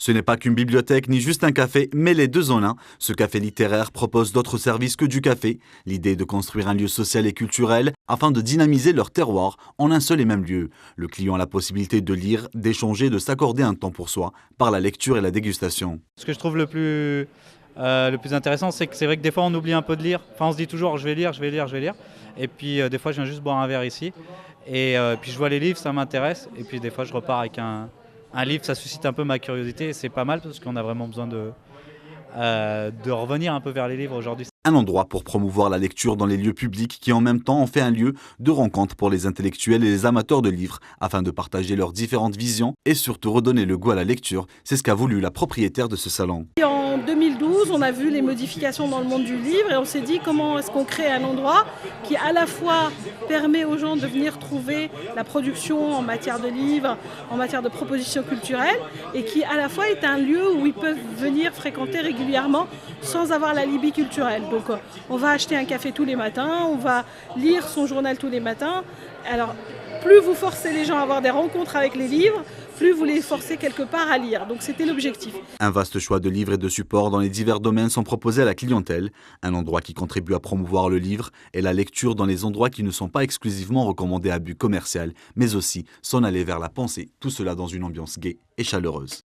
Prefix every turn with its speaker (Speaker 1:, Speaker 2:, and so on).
Speaker 1: Ce n'est pas qu'une bibliothèque ni juste un café, mais les deux en un. Ce café littéraire propose d'autres services que du café. L'idée est de construire un lieu social et culturel afin de dynamiser leur terroir en un seul et même lieu. Le client a la possibilité de lire, d'échanger, de s'accorder un temps pour soi par la lecture et la dégustation.
Speaker 2: Ce que je trouve le plus intéressant, c'est que c'est vrai que des fois on oublie un peu de lire. Enfin, on se dit toujours je vais lire. Et puis des fois je viens juste boire un verre ici. Et puis je vois les livres, ça m'intéresse. Et puis des fois je repars avec un livre, ça suscite un peu ma curiosité. Et c'est pas mal parce qu'on a vraiment besoin de revenir un peu vers les livres aujourd'hui.
Speaker 1: Un endroit pour promouvoir la lecture dans les lieux publics qui en même temps en fait un lieu de rencontre pour les intellectuels et les amateurs de livres afin de partager leurs différentes visions et surtout redonner le goût à la lecture. C'est ce qu'a voulu la propriétaire de ce salon.
Speaker 3: En 2012, on a vu les modifications dans le monde du livre et on s'est dit comment est-ce qu'on crée un endroit qui à la fois permet aux gens de venir trouver la production en matière de livres, en matière de propositions culturelles et qui à la fois est un lieu où ils peuvent venir fréquenter régulièrement sans avoir l'alibi culturel. Donc on va acheter un café tous les matins, on va lire son journal tous les matins. Alors plus vous forcez les gens à avoir des rencontres avec les livres, plus vous les forcez quelque part à lire. Donc c'était l'objectif.
Speaker 1: Un vaste choix de livres et de supports dans les divers domaines sont proposés à la clientèle. Un endroit qui contribue à promouvoir le livre et la lecture dans les endroits qui ne sont pas exclusivement recommandés à but commercial, mais aussi s'en aller vers la pensée. Tout cela dans une ambiance gaie et chaleureuse.